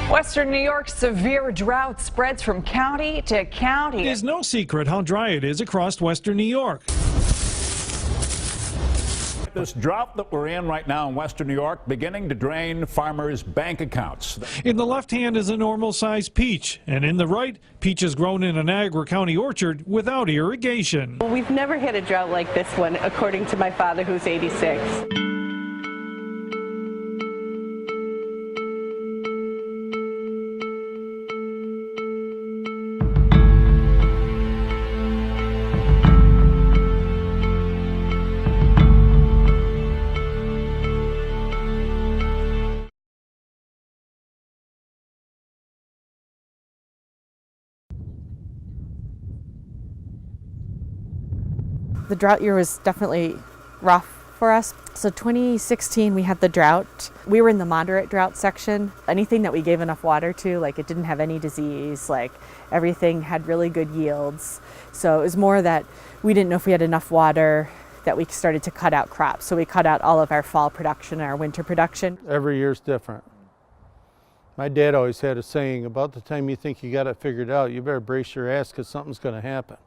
Western New York's severe drought spreads from county to county. It is no secret how dry it is across Western New York. This drought that we're in right now in Western New York beginning to drain farmers' bank accounts. In the left hand is a normal-sized peach, and in the right, peaches grown in a Niagara County orchard without irrigation. We've never had a drought like this one, according to my father, who's 86. The drought year was definitely rough for us. So 2016 we had the drought. We were in the moderate drought section. Anything that we gave enough water to, like it didn't have any disease, like everything had really good yields. So it was more that we didn't know if we had enough water that we started to cut out crops. So we cut out all of our fall production and our winter production. Every year's different. My dad always had a saying, about the time you think you got it figured out, you better brace your ass because something's going to happen.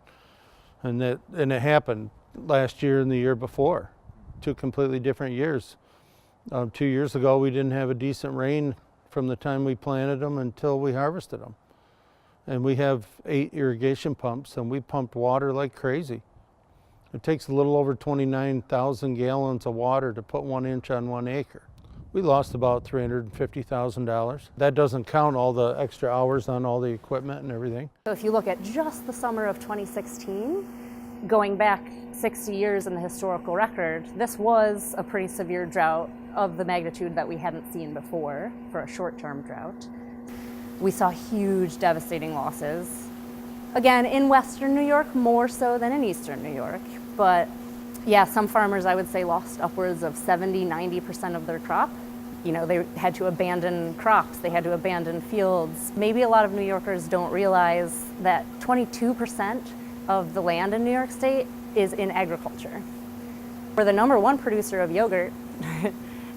And it happened last year and the year before, 2 completely different years. 2 years ago, we didn't have a decent rain from the time we planted them until we harvested them. And we have 8 irrigation pumps, and we pumped water like crazy. It takes a little over 29,000 gallons of water to put 1 inch on 1 acre. We lost about $350,000. That doesn't count all the extra hours on all the equipment and everything. So if you look at just the summer of 2016, going back 60 years in the historical record, this was a pretty severe drought of the magnitude that we hadn't seen before for a short-term drought. We saw huge, devastating losses. Again, in Western New York, more so than in Eastern New York. But yeah, some farmers, I would say, lost upwards of 70–90% of their crop. You know, they had to abandon crops, they had to abandon fields. Maybe a lot of New Yorkers don't realize that 22% of the land in New York State is in agriculture. We're the #1 producer of yogurt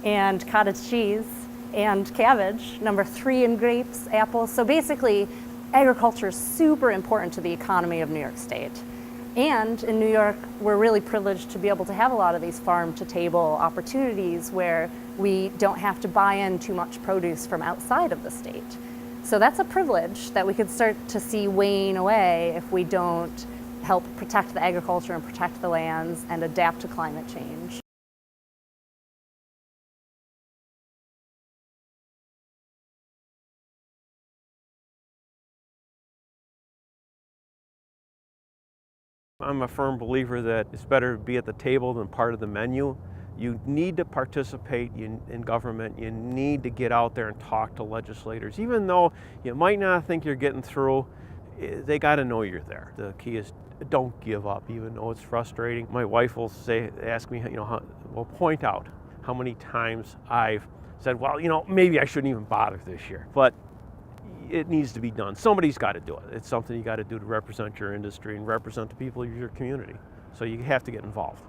and cottage cheese and cabbage, #3 in grapes, apples. So basically, agriculture is super important to the economy of New York State. And in New York, we're really privileged to be able to have a lot of these farm-to-table opportunities where we don't have to buy in too much produce from outside of the state. So that's a privilege that we could start to see wane away if we don't help protect the agriculture and protect the lands and adapt to climate change. I'm a firm believer that it's better to be at the table than part of the menu. You need to participate in government. You need to get out there and talk to legislators. Even though you might not think you're getting through, they got to know you're there. The key is don't give up, even though it's frustrating. My wife will ask me, point out how many times I've said, well, maybe I shouldn't even bother this year. But it needs to be done. Somebody's got to do it. It's something you got to do to represent your industry and represent the people of your community. So you have to get involved,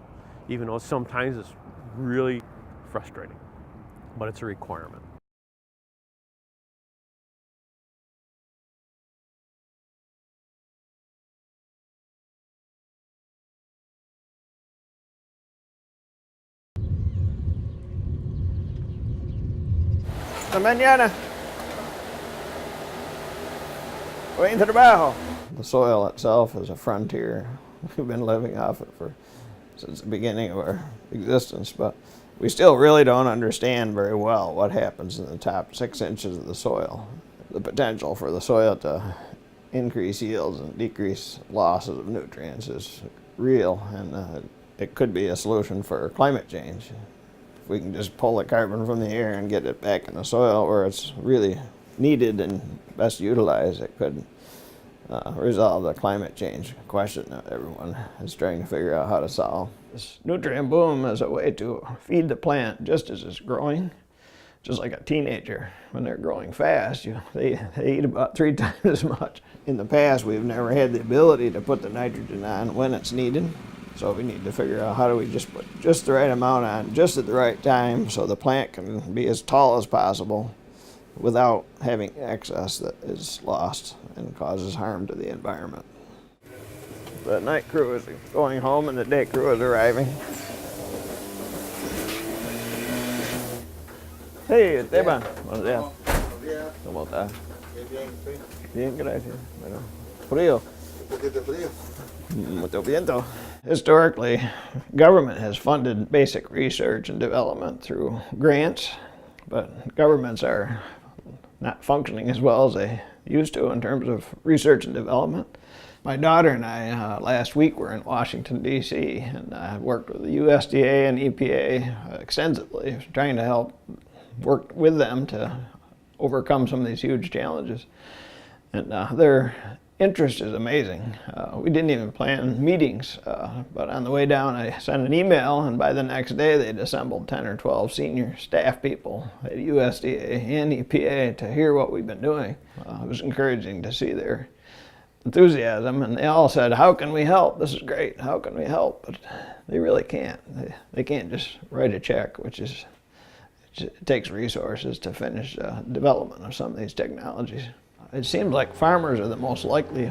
even though sometimes it's really frustrating, but it's a requirement. Hasta mañana. Buen trabajo. The soil itself is a frontier. We've been living off it since the beginning of our existence, but we still really don't understand very well what happens in the top 6 inches of the soil. The potential for the soil to increase yields and decrease losses of nutrients is real, and it could be a solution for climate change. If we can just pull the carbon from the air and get it back in the soil where it's really needed and best utilized, it could resolve the climate change question that everyone is trying to figure out how to solve. This nutrient boom is a way to feed the plant just as it's growing, just like a teenager. When they're growing fast, they eat about 3 times as much. In the past, we've never had the ability to put the nitrogen on when it's needed. So we need to figure out how do we just put just the right amount on just at the right time so the plant can be as tall as possible without having excess that is lost and causes harm to the environment. The night crew is going home and the day crew is arriving. Hey, Esteban. Buenos días. ¿Cómo está? Bien, gracias. Bueno, frío. Mucho viento. Historically, government has funded basic research and development through grants, but governments are not functioning as well as they used to in terms of research and development. My daughter and I last week were in Washington, D.C., and I worked with the USDA and EPA extensively, trying to help work with them to overcome some of these huge challenges. And their interest is amazing. We didn't even plan meetings, but on the way down I sent an email, and by the next day they'd assembled 10 or 12 senior staff people at USDA and EPA to hear what we've been doing. It was encouraging to see their enthusiasm, and they all said, "How can we help? This is great. How can we help?" But they really can't. They can't just write a check, it takes resources to finish development of some of these technologies. It seems like farmers are the most likely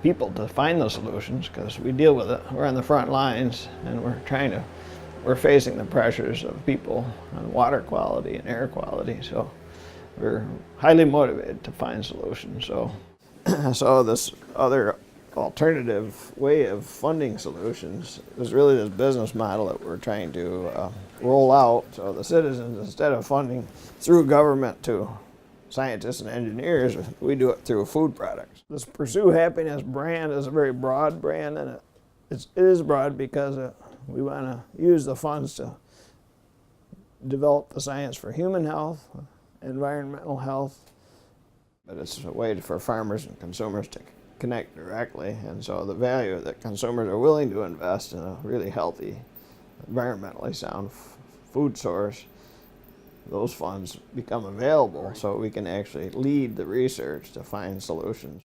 people to find the solutions because we deal with it. We're on the front lines and we're facing the pressures of people on water quality and air quality. So we're highly motivated to find solutions. So this other alternative way of funding solutions is really this business model that we're trying to roll out. So the citizens, instead of funding through government to scientists and engineers, we do it through food products. This Pursue Happiness brand is a very broad brand, and it is broad because we want to use the funds to develop the science for human health, environmental health, but it's a way for farmers and consumers to connect directly, and so the value that consumers are willing to invest in a really healthy, environmentally sound food source, those funds become available so we can actually lead the research to find solutions.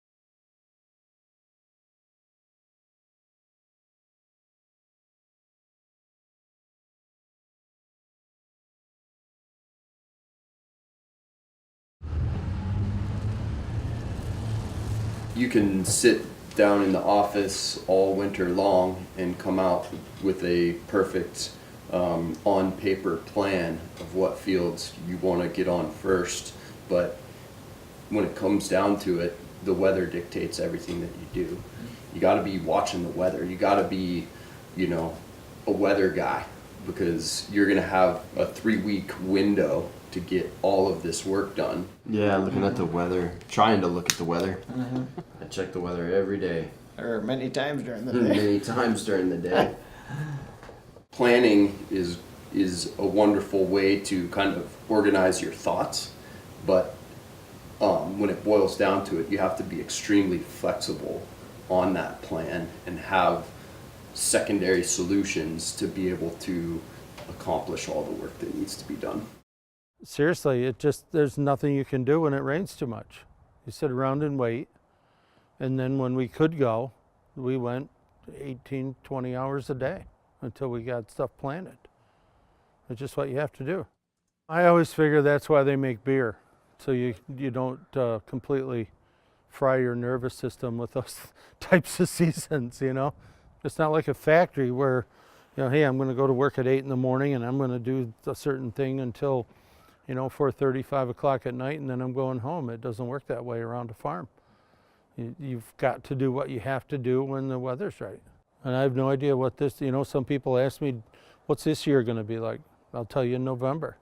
You can sit down in the office all winter long and come out with a perfect on paper plan of what fields you want to get on first, but when it comes down to it, the weather dictates everything that you do. You got to be watching the weather. You got to be, a weather guy, because you're going to have a 3-week window to get all of this work done. Yeah, looking at the weather, trying to look at the weather. Mm-hmm. I check the weather every day. Or many times during the day. Many times during the day. Planning is a wonderful way to kind of organize your thoughts, but when it boils down to it, you have to be extremely flexible on that plan and have secondary solutions to be able to accomplish all the work that needs to be done. Seriously, there's nothing you can do when it rains too much. You sit around and wait, and then when we could go, we went 18, 20 hours a day until we got stuff planted. It's just what you have to do. I always figure that's why they make beer, so you don't completely fry your nervous system with those types of seasons, It's not like a factory where, hey, I'm going to go to work at 8 in the morning and I'm going to do a certain thing until 4:30, 5 o'clock at night, and then I'm going home. It doesn't work that way around a farm. You've got to do what you have to do when the weather's right. And I have no idea what this, some people ask me, what's this year going to be like? I'll tell you in November.